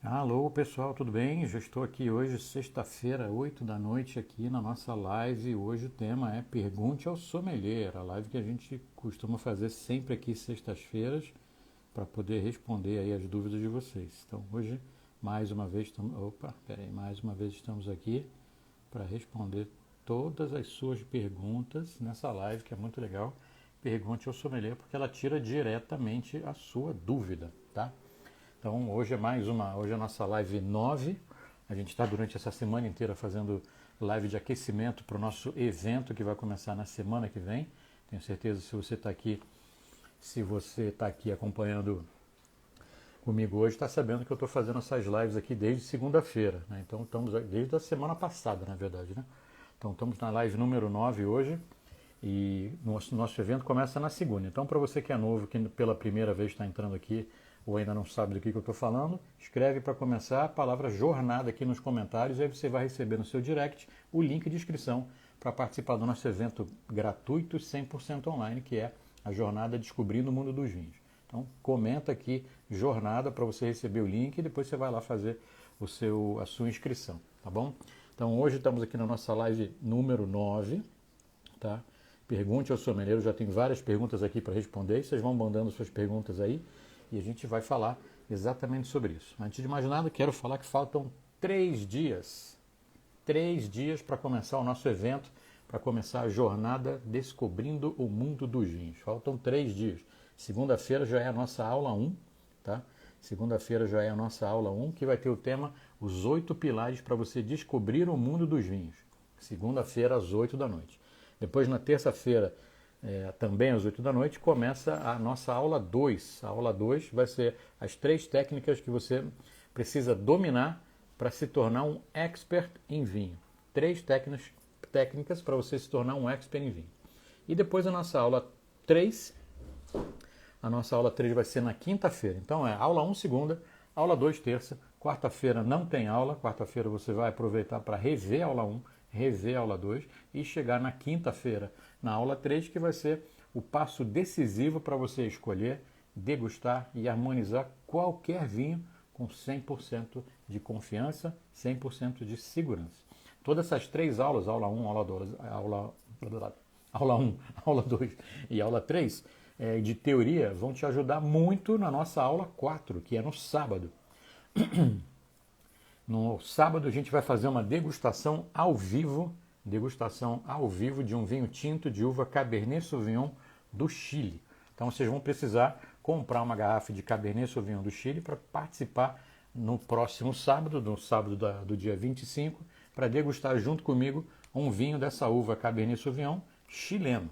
Alô pessoal, tudo bem? Já estou aqui hoje, sexta-feira, 8 da noite, aqui na nossa live. Hoje o tema é Pergunte ao Sommelier, a live que a gente costuma fazer sempre aqui sextas-feiras para poder responder aí as dúvidas de vocês. Então hoje, mais uma vez estamos aqui para responder todas as suas perguntas nessa live que é muito legal. Pergunte ao Sommelier porque ela tira diretamente a sua dúvida, tá? Então hoje é a nossa live 9. A gente está durante essa semana inteira fazendo live de aquecimento para o nosso evento que vai começar na semana que vem. Tenho certeza se você está aqui acompanhando comigo hoje, está sabendo que eu estou fazendo essas lives aqui desde segunda-feira, né? Então estamos desde a semana passada, na verdade, né? Então estamos na live número 9 hoje e nosso evento começa na segunda. Então para você que é novo, que pela primeira vez está entrando aqui ou ainda não sabe do que eu estou falando, escreve para começar a palavra jornada aqui nos comentários e aí você vai receber no seu direct o link de inscrição para participar do nosso evento gratuito 100% online, que é a jornada Descobrindo o Mundo dos Vinhos. Então comenta aqui jornada para você receber o link e depois você vai lá fazer a sua inscrição, tá bom? Então hoje estamos aqui na nossa live número 9, tá? Pergunte ao sommelier, já tem várias perguntas aqui para responder, e vocês vão mandando suas perguntas aí e a gente vai falar exatamente sobre isso. Antes de mais nada, quero falar que faltam 3 dias. 3 dias para começar o nosso evento, para começar a jornada Descobrindo o Mundo dos Vinhos. Faltam 3 dias. Segunda-feira já é a nossa aula 1, tá? Segunda-feira já é a nossa aula 1, que vai ter o tema Os 8 Pilares para você descobrir o mundo dos vinhos. Segunda-feira às 8 da noite. Depois, na terça-feira, também às 8 da noite, começa a nossa aula 2. A aula 2 vai ser as 3 técnicas que você precisa dominar para se tornar um expert em vinho. 3 técnicas para você se tornar um expert em vinho. E depois a nossa aula 3 vai ser na quinta-feira. Então é aula 1 segunda, aula 2 terça, quarta-feira não tem aula, quarta-feira você vai aproveitar para rever a aula 1, rever a aula 2 e chegar na quinta-feira, na aula 3, que vai ser o passo decisivo para você escolher, degustar e harmonizar qualquer vinho com 100% de confiança, 100% de segurança. Todas essas 3 aulas, aula 1, aula 2, aula 1, aula 2 e aula 3, de teoria, vão te ajudar muito na nossa aula 4, que é no sábado. No sábado a gente vai fazer uma degustação ao vivo de um vinho tinto de uva Cabernet Sauvignon do Chile. Então vocês vão precisar comprar uma garrafa de Cabernet Sauvignon do Chile para participar no próximo sábado, do dia 25, para degustar junto comigo um vinho dessa uva Cabernet Sauvignon chileno.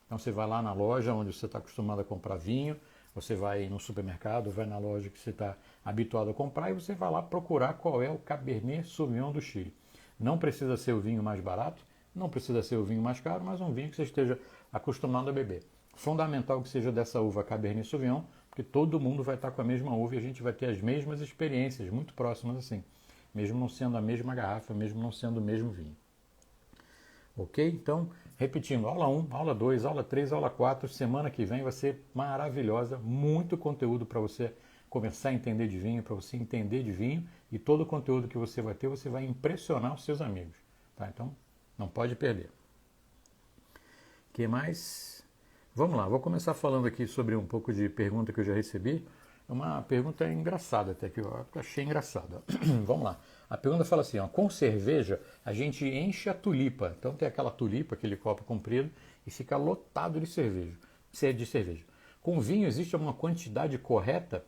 Então você vai lá na loja onde você está acostumado a comprar vinho, você vai no supermercado, vai na loja que você está habituado a comprar e você vai lá procurar qual é o Cabernet Sauvignon do Chile. Não precisa ser o vinho mais barato, não precisa ser o vinho mais caro, mas um vinho que você esteja acostumado a beber. Fundamental que seja dessa uva Cabernet Sauvignon, porque todo mundo vai estar com a mesma uva e a gente vai ter as mesmas experiências, muito próximas assim, mesmo não sendo a mesma garrafa, mesmo não sendo o mesmo vinho. Ok? Então, repetindo, aula 1, aula 2, aula 3, aula 4, semana que vem vai ser maravilhosa, muito conteúdo para você começar a entender de vinho, para você entender de vinho, e todo o conteúdo que você vai ter, você vai impressionar os seus amigos. Tá? Então, não pode perder. O que mais? Vamos lá, vou começar falando aqui sobre um pouco de pergunta que eu já recebi. Uma pergunta engraçada até, que eu achei engraçada. Vamos lá. A pergunta fala assim, ó, com cerveja a gente enche a tulipa. Então tem aquela tulipa, aquele copo comprido, e fica lotado de cerveja. Com vinho existe uma quantidade correta?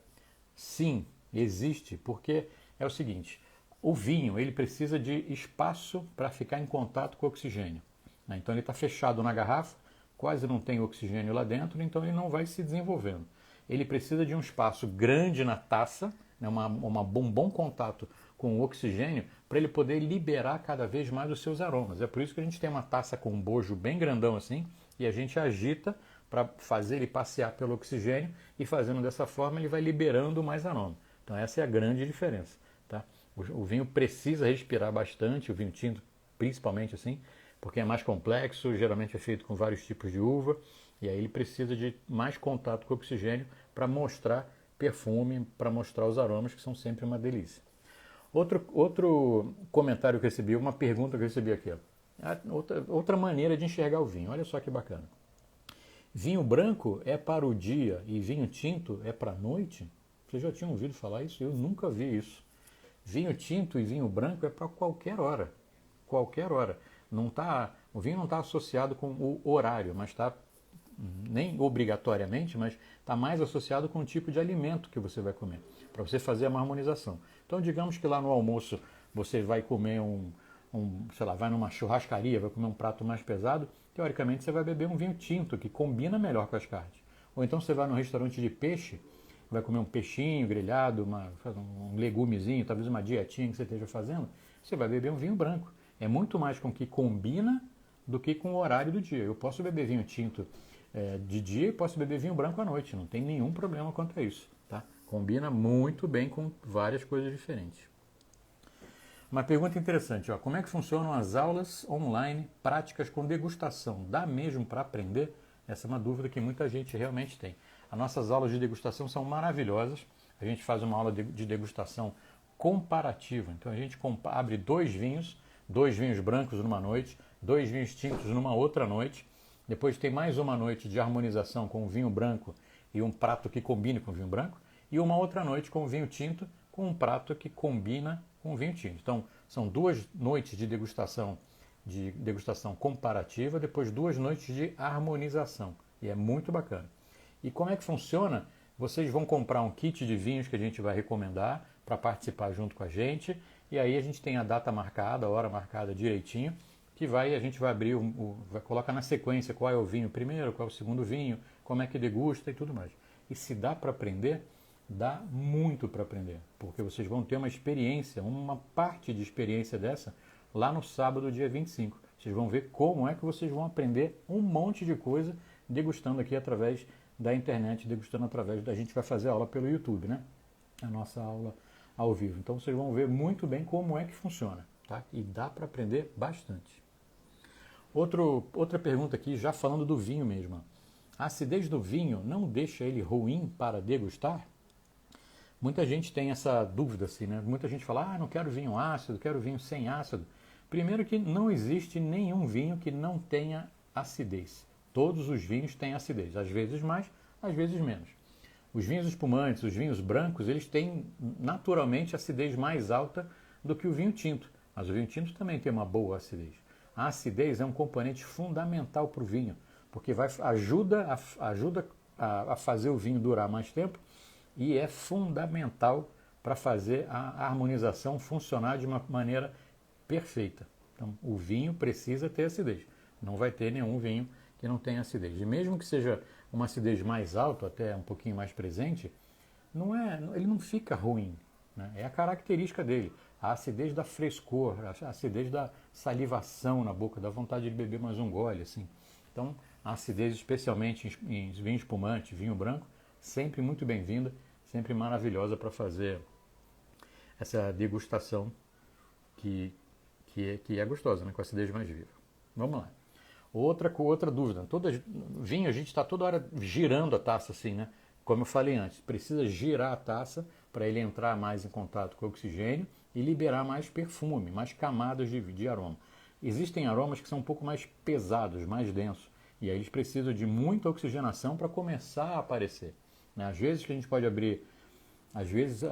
Sim, existe, porque é o seguinte, o vinho ele precisa de espaço para ficar em contato com o oxigênio, né? Então ele está fechado na garrafa, quase não tem oxigênio lá dentro, então ele não vai se desenvolvendo. Ele precisa de um espaço grande na taça, né, um bom contato com o oxigênio, para ele poder liberar cada vez mais os seus aromas. É por isso que a gente tem uma taça com um bojo bem grandão assim, e a gente agita para fazer ele passear pelo oxigênio, e fazendo dessa forma ele vai liberando mais aroma. Então essa é a grande diferença. Tá? O vinho precisa respirar bastante, o vinho tinto principalmente assim, porque é mais complexo, geralmente é feito com vários tipos de uva, e aí ele precisa de mais contato com o oxigênio para mostrar perfume para mostrar os aromas, que são sempre uma delícia. Outro comentário que eu recebi, uma pergunta que eu recebi aqui. Ó. Outra maneira de enxergar o vinho, olha só que bacana. Vinho branco é para o dia e vinho tinto é para a noite? Vocês já tinham ouvido falar isso? Eu nunca vi isso. Vinho tinto e vinho branco é para qualquer hora. Qualquer hora. O vinho não está associado com o horário, mas está, nem obrigatoriamente, mas está mais associado com o tipo de alimento que você vai comer, para você fazer uma harmonização. Então, digamos que lá no almoço você vai comer sei lá, vai numa churrascaria, vai comer um prato mais pesado, teoricamente você vai beber um vinho tinto, que combina melhor com as carnes. Ou então você vai num restaurante de peixe, vai comer um peixinho grelhado, um legumezinho, talvez uma dietinha que você esteja fazendo, você vai beber um vinho branco. É muito mais com o que combina do que com o horário do dia. Eu posso beber vinho tinto de dia e posso beber vinho branco à noite, não tem nenhum problema quanto a isso. Tá? Combina muito bem com várias coisas diferentes. Uma pergunta interessante, ó. Como é que funcionam as aulas online práticas com degustação? Dá mesmo para aprender? Essa é uma dúvida que muita gente realmente tem. As nossas aulas de degustação são maravilhosas. A gente faz uma aula de degustação comparativa. Então a gente abre dois vinhos brancos numa noite, dois vinhos tintos numa outra noite. Depois tem mais uma noite de harmonização com o vinho branco e um prato que combine com o vinho branco. E uma outra noite com o vinho tinto com um prato que combina com o vinho tinto. Então, são 2 noites de degustação comparativa, depois 2 noites de harmonização. E é muito bacana. E como é que funciona? Vocês vão comprar um kit de vinhos que a gente vai recomendar para participar junto com a gente. E aí a gente tem a data marcada, a hora marcada direitinho, que a gente vai abrir, coloca na sequência qual é o vinho primeiro, qual é o segundo vinho, como é que degusta e tudo mais. E se dá para aprender, dá muito para aprender, porque vocês vão ter uma experiência, uma parte de experiência dessa lá no sábado, dia 25. Vocês vão ver como é que vocês vão aprender um monte de coisa degustando aqui através da internet, degustando através a gente vai fazer a aula pelo YouTube, né? A nossa aula ao vivo. Então vocês vão ver muito bem como é que funciona, tá? E dá para aprender bastante. Outra pergunta aqui, já falando do vinho mesmo. A acidez do vinho não deixa ele ruim para degustar? Muita gente tem essa dúvida assim, né? Muita gente fala, não quero vinho ácido, quero vinho sem ácido. Primeiro que não existe nenhum vinho que não tenha acidez. Todos os vinhos têm acidez, às vezes mais, às vezes menos. Os vinhos espumantes, os vinhos brancos, eles têm naturalmente acidez mais alta do que o vinho tinto. Mas o vinho tinto também tem uma boa acidez. A acidez é um componente fundamental para o vinho, porque ajuda a fazer o vinho durar mais tempo e é fundamental para fazer a harmonização funcionar de uma maneira perfeita. Então, o vinho precisa ter acidez. Não vai ter nenhum vinho que não tenha acidez. E mesmo que seja uma acidez mais alta, até um pouquinho mais presente, ele não fica ruim. Né? É a característica dele. A acidez da frescor, a acidez da salivação na boca, da vontade de beber mais um gole. Assim. Então, a acidez, especialmente em vinho espumante, vinho branco, sempre muito bem-vinda, sempre maravilhosa para fazer essa degustação que é gostosa, né? Com a acidez mais viva. Vamos lá. Outra dúvida. Vinho, a gente está toda hora girando a taça assim, né? Como eu falei antes, precisa girar a taça para ele entrar mais em contato com o oxigênio e liberar mais perfume, mais camadas de aroma. Existem aromas que são um pouco mais pesados, mais densos, e aí eles precisam de muita oxigenação para começar a aparecer. Né? Às vezes que a gente pode abrir, às vezes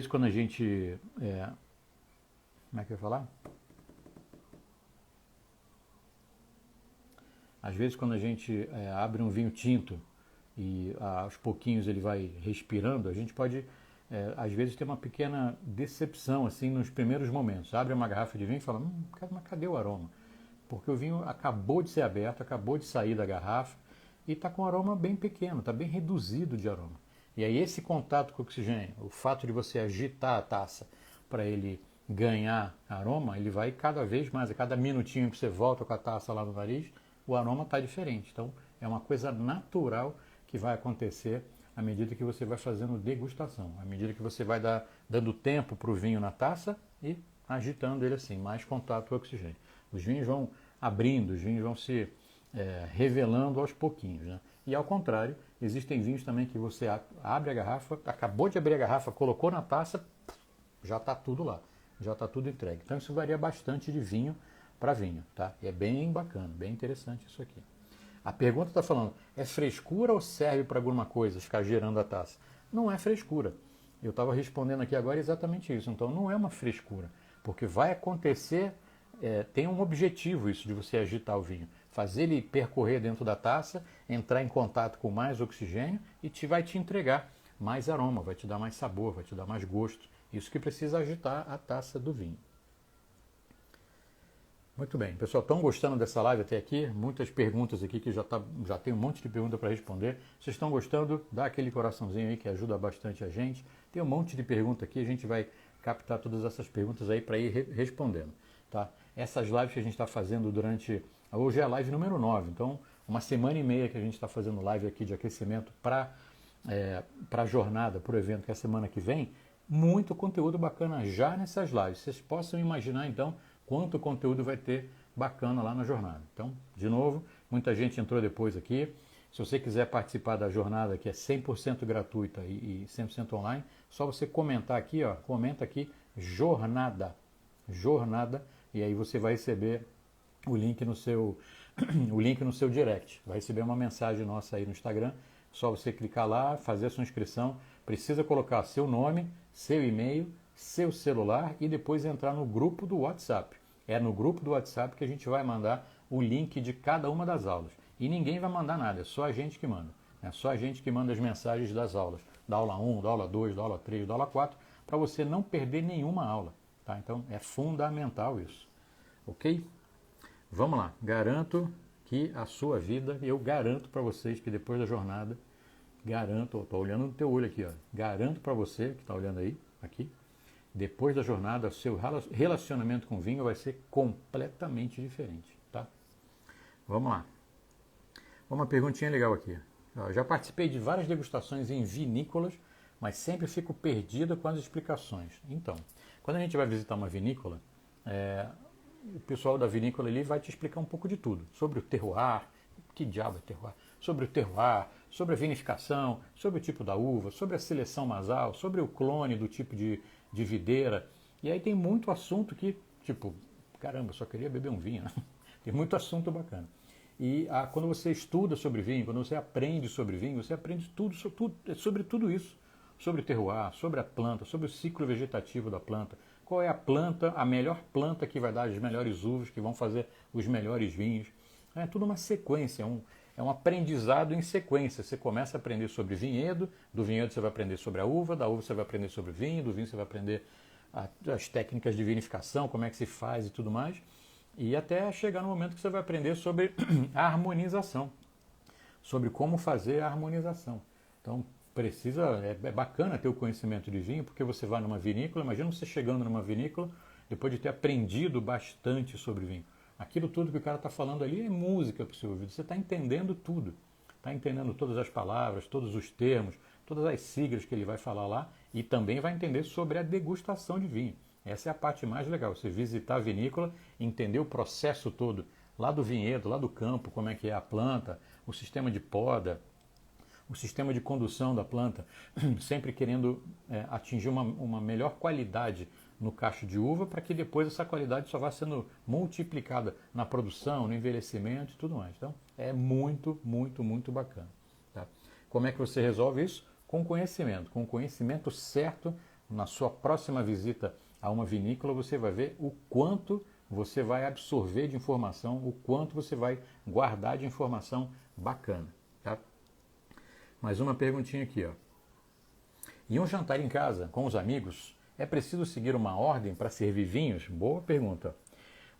quando a gente, como é que eu ia falar? Às vezes quando a gente abre um vinho tinto e aos pouquinhos ele vai respirando, a gente pode, às vezes, ter uma pequena decepção assim nos primeiros momentos. Abre uma garrafa de vinho e fala, mas cadê o aroma? Porque o vinho acabou de ser aberto, acabou de sair da garrafa e está com um aroma bem pequeno, está bem reduzido de aroma. E aí esse contato com o oxigênio, o fato de você agitar a taça para ele ganhar aroma, ele vai cada vez mais, a cada minutinho que você volta com a taça lá no nariz, o aroma está diferente. Então é uma coisa natural que vai acontecer à medida que você vai fazendo degustação, à medida que você vai dando tempo para o vinho na taça e agitando ele assim, mais contato com o oxigênio. Os vinhos vão abrindo, os vinhos vão se revelando aos pouquinhos. Né? E ao contrário, existem vinhos também que você abre a garrafa, acabou de abrir a garrafa, colocou na taça, já está tudo lá, já está tudo entregue. Então isso varia bastante de vinho para vinho, tá? E é bem bacana, bem interessante isso aqui. A pergunta está falando, é frescura ou serve para alguma coisa ficar girando a taça? Não é frescura. Eu estava respondendo aqui agora exatamente isso. Então não é uma frescura, porque vai acontecer, tem um objetivo isso de você agitar o vinho. Fazer ele percorrer dentro da taça, entrar em contato com mais oxigênio e vai te entregar mais aroma, vai te dar mais sabor, vai te dar mais gosto. Isso que precisa agitar a taça do vinho. Muito bem, pessoal, estão gostando dessa live até aqui? Muitas perguntas aqui que já tem um monte de pergunta para responder. Vocês estão gostando? Dá aquele coraçãozinho aí que ajuda bastante a gente. Tem um monte de pergunta aqui, a gente vai captar todas essas perguntas aí para ir respondendo. Tá? Essas lives que a gente está fazendo hoje é a live número 9, então uma semana e meia que a gente está fazendo live aqui de aquecimento para a jornada, para o evento que é a semana que vem. Muito conteúdo bacana já nessas lives. Vocês possam imaginar então quanto conteúdo vai ter bacana lá na jornada. Então, de novo, muita gente entrou depois aqui. Se você quiser participar da jornada, que é 100% gratuita e 100% online, só você comentar aqui, ó, comenta aqui, jornada, e aí você vai receber o link no seu direct. Vai receber uma mensagem nossa aí no Instagram, só você clicar lá, fazer a sua inscrição, precisa colocar seu nome, seu e-mail, seu celular e depois entrar no grupo do WhatsApp. É no grupo do WhatsApp que a gente vai mandar o link de cada uma das aulas. E ninguém vai mandar nada, é só a gente que manda. É só a gente que manda as mensagens das aulas. Da aula 1, da aula 2, da aula 3, da aula 4, para você não perder nenhuma aula. Tá? Então é fundamental isso. Ok? Vamos lá. Garanto que a sua vida, eu garanto para vocês que depois da jornada, estou olhando no teu olho aqui, ó, garanto para você que está olhando aí, aqui, depois da jornada, seu relacionamento com o vinho vai ser completamente diferente, tá? Vamos lá. Uma perguntinha legal aqui. Eu já participei de várias degustações em vinícolas, mas sempre fico perdida com as explicações. Então, quando a gente vai visitar uma vinícola, o pessoal da vinícola ali vai te explicar um pouco de tudo. Sobre o terroir, que diabo é terroir? Sobre o terroir, sobre a vinificação, sobre o tipo da uva, sobre a seleção nasal, sobre o clone do tipo de videira. E aí tem muito assunto que, tipo, caramba, eu só queria beber um vinho. Né? Tem muito assunto bacana. E quando você estuda sobre vinho, quando você aprende sobre vinho, você aprende sobre tudo isso. Sobre o terroir, sobre a planta, sobre o ciclo vegetativo da planta. Qual é a planta, a melhor planta que vai dar as melhores uvas, que vão fazer os melhores vinhos. É tudo uma sequência, é um aprendizado em sequência. Você começa a aprender sobre vinhedo, do vinhedo você vai aprender sobre a uva, da uva você vai aprender sobre o vinho, do vinho você vai aprender as técnicas de vinificação, como é que se faz e tudo mais. E até chegar no momento que você vai aprender sobre a harmonização, sobre como fazer a harmonização. Então, é bacana ter o conhecimento de vinho, porque você vai numa vinícola, imagina você chegando numa vinícola, depois de ter aprendido bastante sobre vinho. Aquilo tudo que o cara está falando ali é música para o seu ouvido, você está entendendo tudo. Está entendendo todas as palavras, todos os termos, todas as siglas que ele vai falar lá, e também vai entender sobre a degustação de vinho. Essa é a parte mais legal, você visitar a vinícola, entender o processo todo, lá do vinhedo, lá do campo, como é que é a planta, o sistema de poda, o sistema de condução da planta, sempre querendo atingir uma melhor qualidade no cacho de uva, para que depois essa qualidade só vá sendo multiplicada na produção, no envelhecimento e tudo mais. Então, é muito, muito, muito bacana. Tá? Como é que você resolve isso? Com conhecimento. Com o conhecimento certo, na sua próxima visita a uma vinícola, você vai ver o quanto você vai absorver de informação, o quanto você vai guardar de informação bacana. Tá? Mais uma perguntinha aqui, ó. Em um jantar em casa, com os amigos, é preciso seguir uma ordem para servir vinhos? Boa pergunta.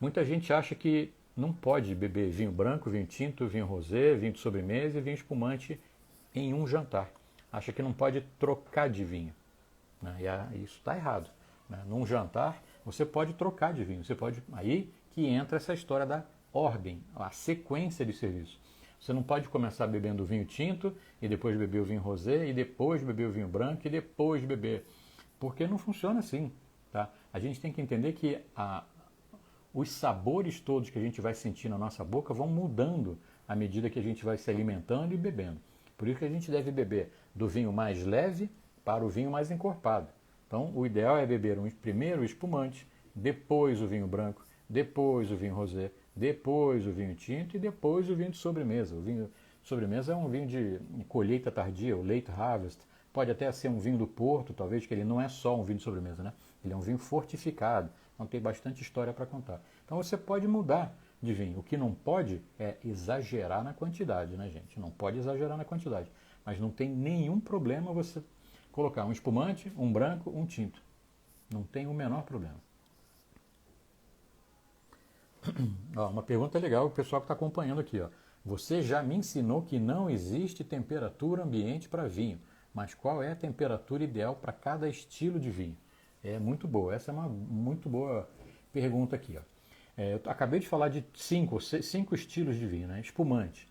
Muita gente acha que não pode beber vinho branco, vinho tinto, vinho rosé, vinho de sobremesa e vinho espumante em um jantar. Acha que não pode trocar de vinho. Né? E isso está errado. Né? Num jantar, você pode trocar de vinho. Você pode. Aí que entra essa história da ordem, a sequência de serviço. Você não pode começar bebendo o vinho tinto e depois beber o vinho rosé e depois beber o vinho branco e depois beber. Porque não funciona assim. Tá? A gente tem que entender que os sabores todos que a gente vai sentir na nossa boca vão mudando à medida que a gente vai se alimentando e bebendo. Por isso que a gente deve beber do vinho mais leve para o vinho mais encorpado. Então, o ideal é beber primeiro o espumante, depois o vinho branco, depois o vinho rosé, depois o vinho tinto e depois o vinho de sobremesa. O vinho de sobremesa é um vinho de colheita tardia, o late harvest. Pode até ser um vinho do Porto, talvez, que ele não é só um vinho de sobremesa, né? Ele é um vinho fortificado, então tem bastante história para contar. Então você pode mudar de vinho. O que não pode é exagerar na quantidade, né, gente? Não pode exagerar na quantidade. Mas não tem nenhum problema você colocar um espumante, um branco, um tinto. Não tem o menor problema. Ó, uma pergunta legal, o pessoal que está acompanhando aqui. Ó. Você já me ensinou que não existe temperatura ambiente para vinho, mas qual é a temperatura ideal para cada estilo de vinho? É muito boa, essa é uma muito boa pergunta aqui. Ó. Eu acabei de falar de cinco estilos de vinho, né? Espumante.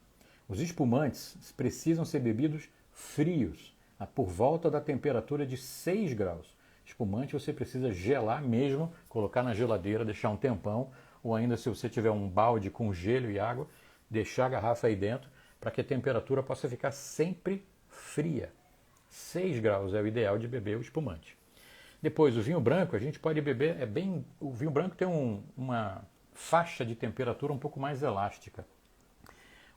Os espumantes precisam ser bebidos frios, por volta da temperatura de 6 graus. Espumante você precisa gelar mesmo, colocar na geladeira, deixar um tempão, ou ainda se você tiver um balde com gelo e água, deixar a garrafa aí dentro para que a temperatura possa ficar sempre fria. 6 graus é o ideal de beber o espumante. Depois, o vinho branco, a gente pode beber, o vinho branco tem uma faixa de temperatura um pouco mais elástica.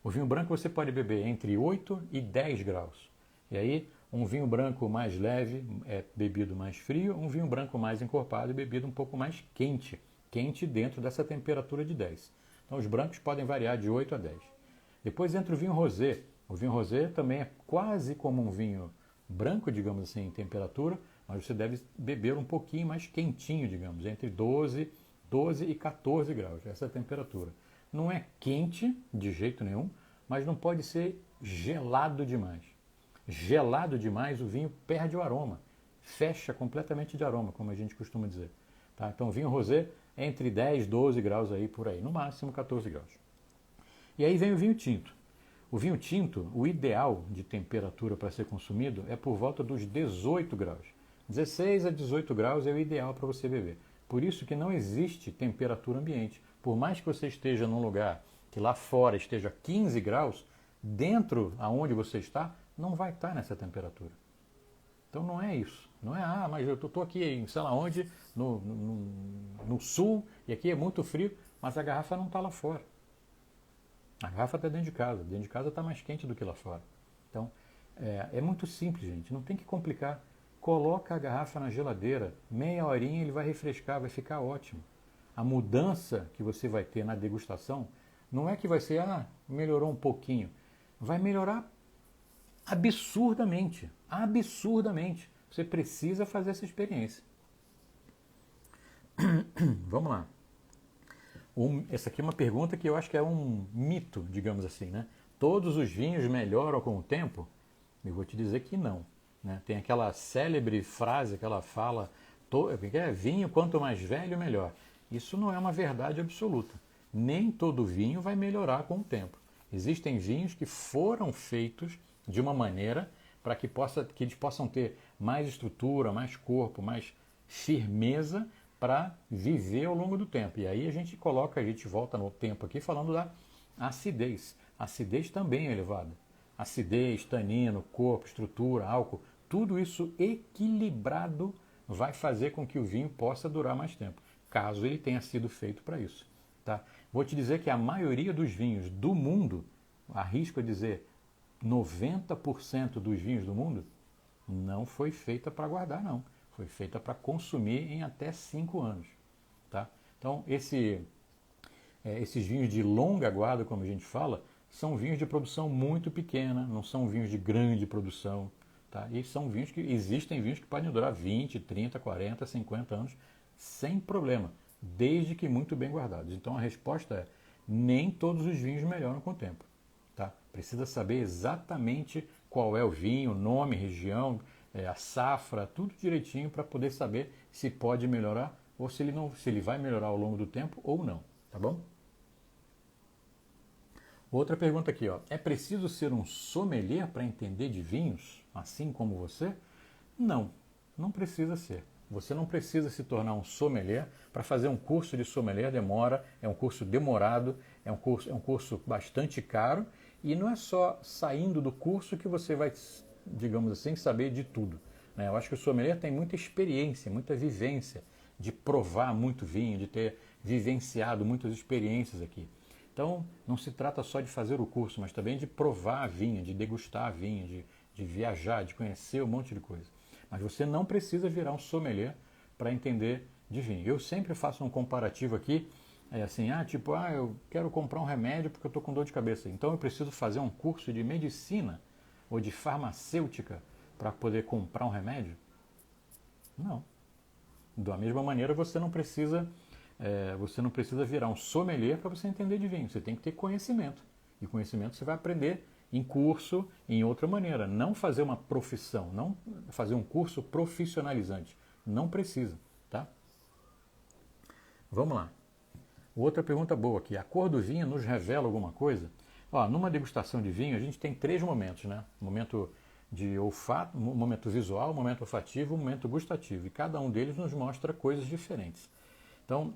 O vinho branco você pode beber entre 8 e 10 graus. E aí, um vinho branco mais leve é bebido mais frio, um vinho branco mais encorpado é bebido um pouco mais quente. Quente dentro dessa temperatura de 10. Então, os brancos podem variar de 8 a 10. Depois entra o vinho rosé. O vinho rosé também é quase como um vinho branco, digamos assim, em temperatura, mas você deve beber um pouquinho mais quentinho, digamos, entre 12 e 14 graus, essa é a temperatura. Não é quente de jeito nenhum, mas não pode ser gelado demais. Gelado demais, o vinho perde o aroma, fecha completamente de aroma, como a gente costuma dizer. Tá? Então, vinho rosé entre 10 e 12 graus aí por aí, no máximo 14 graus. E aí vem o vinho tinto. O vinho tinto, o ideal de temperatura para ser consumido é por volta dos 18 graus. 16 a 18 graus é o ideal para você beber. Por isso que não existe temperatura ambiente. Por mais que você esteja num lugar que lá fora esteja 15 graus, dentro aonde você está, não vai estar nessa temperatura. Então não é isso. Não é, mas eu estou aqui em sei lá onde, no sul, e aqui é muito frio, mas a garrafa não está lá fora. A garrafa está dentro de casa. Dentro de casa está mais quente do que lá fora. Então, é muito simples, gente. Não tem que complicar. Coloca a garrafa na geladeira, meia horinha ele vai refrescar, vai ficar ótimo. A mudança que você vai ter na degustação não é que vai ser, melhorou um pouquinho. Vai melhorar absurdamente. Absurdamente. Você precisa fazer essa experiência. Vamos lá. Essa aqui é uma pergunta que eu acho que é um mito, digamos assim, né? Todos os vinhos melhoram com o tempo? Eu vou te dizer que não. Né? Tem aquela célebre frase, aquela fala, vinho quanto mais velho, melhor. Isso não é uma verdade absoluta. Nem todo vinho vai melhorar com o tempo. Existem vinhos que foram feitos de uma maneira para que eles possam ter mais estrutura, mais corpo, mais firmeza para viver ao longo do tempo. E aí a gente volta no tempo aqui falando da acidez. A acidez também é elevada. Acidez, tanino, corpo, estrutura, álcool, tudo isso equilibrado vai fazer com que o vinho possa durar mais tempo, caso ele tenha sido feito para isso. Tá? Vou te dizer que a maioria dos vinhos do mundo, arrisco a dizer 90% dos vinhos do mundo, não foi feita para guardar, não. Foi feita para consumir em até 5 anos. Tá? Então, esses vinhos de longa guarda, como a gente fala, são vinhos de produção muito pequena, não são vinhos de grande produção. Tá? E existem vinhos que podem durar 20, 30, 40, 50 anos sem problema, desde que muito bem guardados. Então a resposta é, nem todos os vinhos melhoram com o tempo. Tá? Precisa saber exatamente qual é o vinho, nome, região, a safra, tudo direitinho para poder saber se pode melhorar ou se ele vai melhorar ao longo do tempo ou não. Tá bom? Outra pergunta aqui, ó. É preciso ser um sommelier para entender de vinhos, assim como você? Não, não precisa ser. Você não precisa se tornar um sommelier. Para fazer um curso de sommelier é um curso demorado, é um curso bastante caro E não é só saindo do curso que você vai, digamos assim, saber de tudo, né? Eu acho que o sommelier tem muita experiência, muita vivência de provar muito vinho, de ter vivenciado muitas experiências aqui. Então, não se trata só de fazer o curso, mas também de provar a vinha, de degustar a vinha, de viajar, de conhecer um monte de coisa. Mas você não precisa virar um sommelier para entender de vinho. Eu sempre faço um comparativo aqui, eu quero comprar um remédio porque eu estou com dor de cabeça. Então eu preciso fazer um curso de medicina ou de farmacêutica para poder comprar um remédio? Não. Da mesma maneira, você não precisa virar um sommelier para você entender de vinho. Você tem que ter conhecimento. E conhecimento você vai aprender em curso, em outra maneira. Não fazer uma profissão, não fazer um curso profissionalizante. Não precisa, tá? Vamos lá. Outra pergunta boa aqui. A cor do vinho nos revela alguma coisa? Ó, numa degustação de vinho, a gente tem 3 momentos, né? Momento de olfato, momento visual, momento olfativo, momento gustativo. E cada um deles nos mostra coisas diferentes. Então,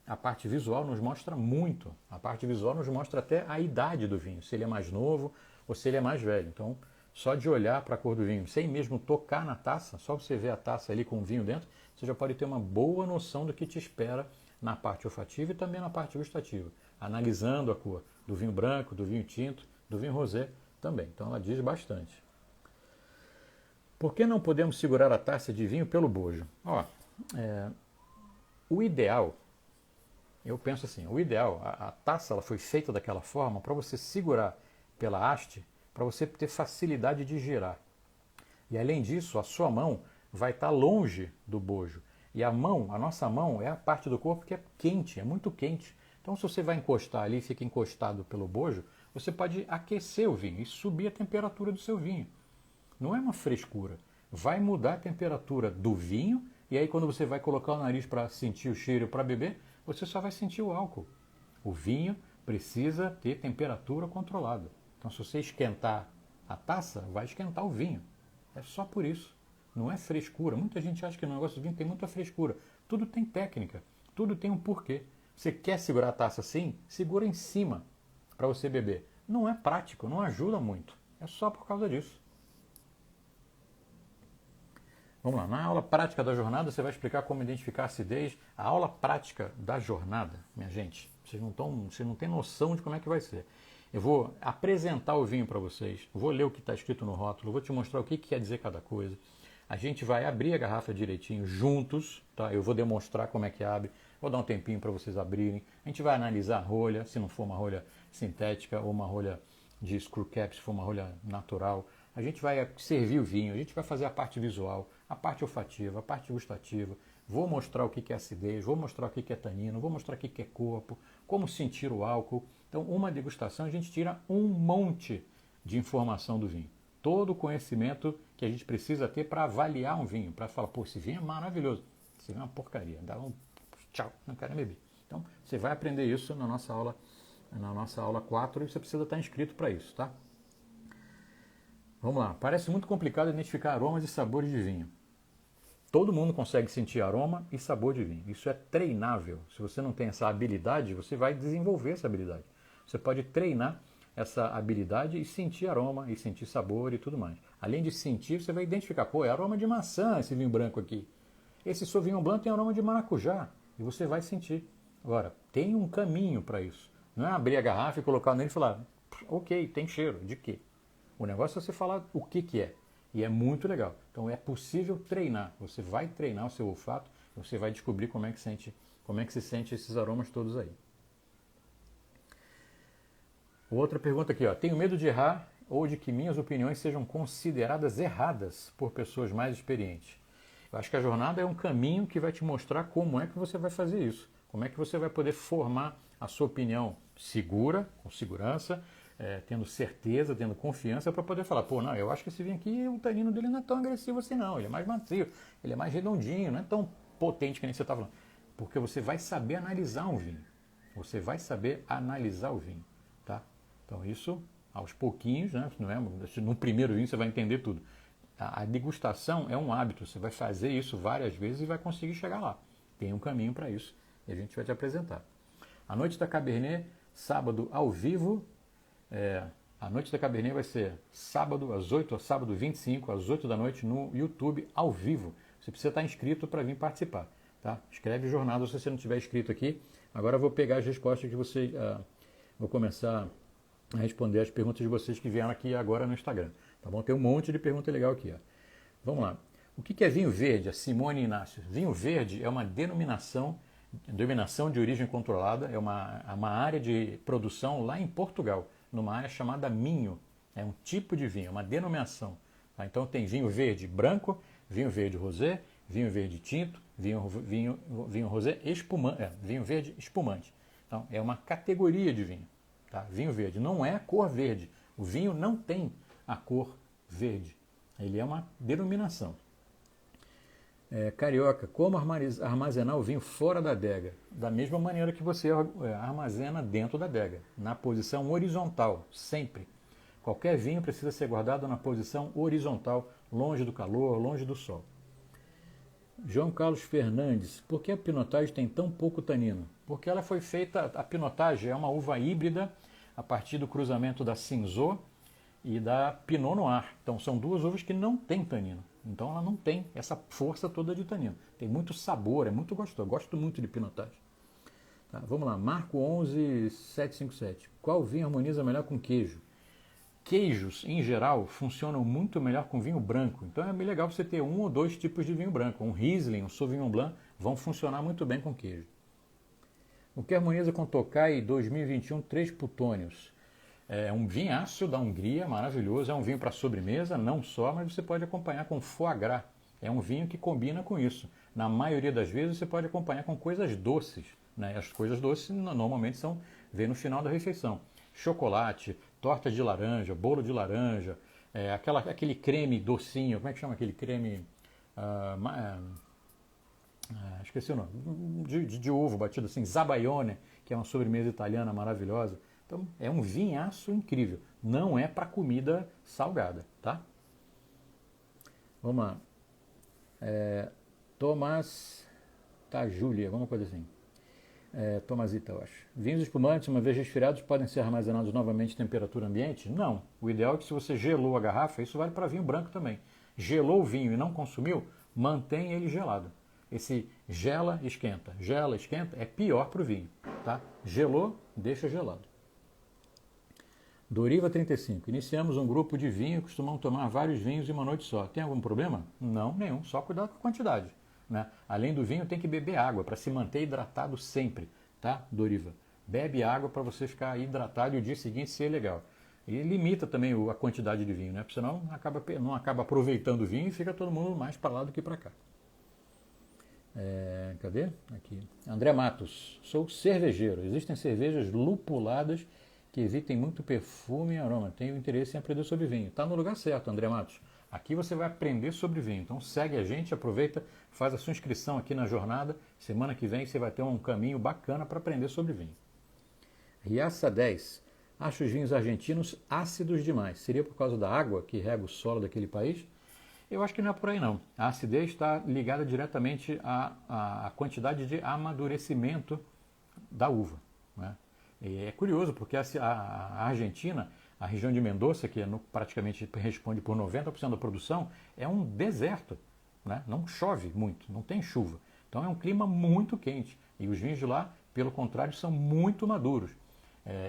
a parte visual nos mostra muito. A parte visual nos mostra até a idade do vinho, se ele é mais novo ou se ele é mais velho. Então, só de olhar para a cor do vinho, sem mesmo tocar na taça, só você ver a taça ali com o vinho dentro, você já pode ter uma boa noção do que te espera na parte olfativa e também na parte gustativa, analisando a cor do vinho branco, do vinho tinto, do vinho rosé também. Então, ela diz bastante. Por que não podemos segurar a taça de vinho pelo bojo? O ideal, eu penso assim, a taça ela foi feita daquela forma para você segurar pela haste, para você ter facilidade de girar. E além disso, a sua mão vai estar longe do bojo. E a nossa mão é a parte do corpo que é quente, é muito quente. Então se você vai encostar ali e fica encostado pelo bojo, você pode aquecer o vinho e subir a temperatura do seu vinho. Não é uma frescura. Vai mudar a temperatura do vinho e aí quando você vai colocar o nariz para sentir o cheiro para beber, você só vai sentir o álcool. O vinho precisa ter temperatura controlada. Então se você esquentar a taça, vai esquentar o vinho. É só por isso. Não é frescura. Muita gente acha que no negócio do vinho tem muita frescura. Tudo tem técnica. Tudo tem um porquê. Você quer segurar a taça assim? Segura em cima para você beber. Não é prático, não ajuda muito. É só por causa disso. Vamos lá, na aula prática da jornada você vai explicar como identificar a acidez. A aula prática da jornada, minha gente, vocês não têm noção de como é que vai ser. Eu vou apresentar o vinho para vocês, vou ler o que está escrito no rótulo, vou te mostrar o que quer dizer cada coisa. A gente vai abrir a garrafa direitinho juntos, tá? Eu vou demonstrar como é que abre, vou dar um tempinho para vocês abrirem. A gente vai analisar a rolha, se não for uma rolha sintética ou uma rolha de screw cap, se for uma rolha natural. A gente vai servir o vinho, a gente vai fazer a parte visual, a parte olfativa, a parte gustativa. Vou mostrar o que é acidez, vou mostrar o que é tanino, vou mostrar o que é corpo, como sentir o álcool. Então, uma degustação a gente tira um monte de informação do vinho. Todo o conhecimento que a gente precisa ter para avaliar um vinho, para falar, pô, esse vinho é maravilhoso, esse vinho é uma porcaria, dá um tchau, não quero beber. Então, você vai aprender isso na nossa aula 4 e você precisa estar inscrito para isso, tá? Vamos lá, parece muito complicado identificar aromas e sabores de vinho. Todo mundo consegue sentir aroma e sabor de vinho. Isso é treinável. Se você não tem essa habilidade, você vai desenvolver essa habilidade. Você pode treinar essa habilidade e sentir aroma e sentir sabor e tudo mais. Além de sentir, você vai identificar, pô, é aroma de maçã esse vinho branco aqui. Esse Sauvignon Blanc tem aroma de maracujá e você vai sentir. Agora, tem um caminho para isso. Não é abrir a garrafa e colocar nele e falar, ok, tem cheiro, de quê? O negócio é você falar o que é. E é muito legal. Então é possível treinar. Você vai treinar o seu olfato e você vai descobrir como é que se sente esses aromas todos aí. Outra pergunta aqui, ó. Tenho medo de errar ou de que minhas opiniões sejam consideradas erradas por pessoas mais experientes. Eu acho que a jornada é um caminho que vai te mostrar como é que você vai fazer isso. Como é que você vai poder formar a sua opinião segura, com segurança, tendo certeza, tendo confiança para poder falar, pô, não, eu acho que esse vinho aqui, o tanino dele não é tão agressivo assim não, ele é mais macio, ele é mais redondinho, não é tão potente que nem você está falando. Porque você vai saber analisar um vinho. Você vai saber analisar o vinho, tá? Então isso, aos pouquinhos, né? Não é, no primeiro vinho você vai entender tudo. A degustação é um hábito, você vai fazer isso várias vezes e vai conseguir chegar lá. Tem um caminho para isso e a gente vai te apresentar. A noite da Cabernet, sábado ao vivo, A Noite da Cabernet vai ser sábado às 8, sábado 25, às 8 da noite, no YouTube, ao vivo. Você precisa estar inscrito para vir participar. Tá? Escreve jornada se você não tiver inscrito aqui. Agora eu vou pegar as respostas que vocês... vou começar a responder as perguntas de vocês que vieram aqui agora no Instagram. Tá bom? Tem um monte de pergunta legal aqui. Ó. Vamos lá. O que é vinho verde? A Simone Inácio. Vinho verde é uma denominação de origem controlada, é uma área de produção lá em Portugal, numa área chamada Minho. É um tipo de vinho, uma denominação. Tá? Então tem vinho verde branco, vinho verde rosé, vinho verde tinto, vinho rosé espumante, vinho verde espumante. Então é uma categoria de vinho. Tá? Vinho verde não é a cor verde. O vinho não tem a cor verde. Ele é uma denominação. Carioca, como armazenar o vinho fora da adega? Da mesma maneira que você armazena dentro da adega, na posição horizontal, sempre. Qualquer vinho precisa ser guardado na posição horizontal, longe do calor, longe do sol. João Carlos Fernandes, por que a pinotagem tem tão pouco tanino? Porque ela foi feita, a pinotagem é uma uva híbrida a partir do cruzamento da Cinsault e da Pinot Noir. Então são duas uvas que não têm tanino. Então ela não tem essa força toda de tanino. Tem muito sabor, é muito gostoso. Eu gosto muito de pinotagem. Tá, vamos lá, Marco 11757. Qual vinho harmoniza melhor com queijo? Queijos, em geral, funcionam muito melhor com vinho branco. Então é bem legal você ter um ou dois tipos de vinho branco. Um Riesling, um Sauvignon Blanc vão funcionar muito bem com queijo. O que harmoniza com Tokai 2021 Três Plutônios? É um vinhaço da Hungria, maravilhoso. É um vinho para sobremesa, não só, mas você pode acompanhar com foie gras. É um vinho que combina com isso. Na maioria das vezes você pode acompanhar com coisas doces. Né? As coisas doces normalmente vêm no final da refeição. Chocolate, torta de laranja, bolo de laranja, aquele creme docinho, como é que chama aquele creme? Esqueci o nome. De ovo batido assim, zabaione, que é uma sobremesa italiana maravilhosa. Então, é um vinhaço incrível. Não é para comida salgada, tá? Vamos lá. Tomás Júlia, alguma coisa assim. Tomasita, eu acho. Vinhos espumantes, uma vez resfriados, podem ser armazenados novamente em temperatura ambiente? Não. O ideal é que se você gelou a garrafa, isso vale para vinho branco também. Gelou o vinho e não consumiu, mantém ele gelado. Esse gela, esquenta é pior para o vinho. Tá? Gelou, deixa gelado. Doriva 35. Iniciamos um grupo de vinho e costumamos tomar vários vinhos em uma noite só. Tem algum problema? Não, nenhum. Só cuidado com a quantidade. Né? Além do vinho, tem que beber água para se manter hidratado sempre. Tá, Doriva? Bebe água para você ficar hidratado e o dia seguinte ser legal. E limita também a quantidade de vinho, né? Porque senão não acaba aproveitando o vinho e fica todo mundo mais para lá do que para cá. Cadê? Aqui. André Matos. Sou cervejeiro. Existem cervejas lupuladas que evitem muito perfume e aroma. Tenho interesse em aprender sobre vinho. Está no lugar certo, André Matos. Aqui você vai aprender sobre vinho. Então segue a gente, aproveita, faz a sua inscrição aqui na jornada. Semana que vem você vai ter um caminho bacana para aprender sobre vinho. Riaça 10. Acho os vinhos argentinos ácidos demais. Seria por causa da água que rega o solo daquele país? Eu acho que não é por aí não. A acidez está ligada diretamente à quantidade de amadurecimento da uva. Né? E é curioso, porque a Argentina, a região de Mendoza, que praticamente responde por 90% da produção, é um deserto. Né? Não chove muito, não tem chuva. Então é um clima muito quente. E os vinhos de lá, pelo contrário, são muito maduros.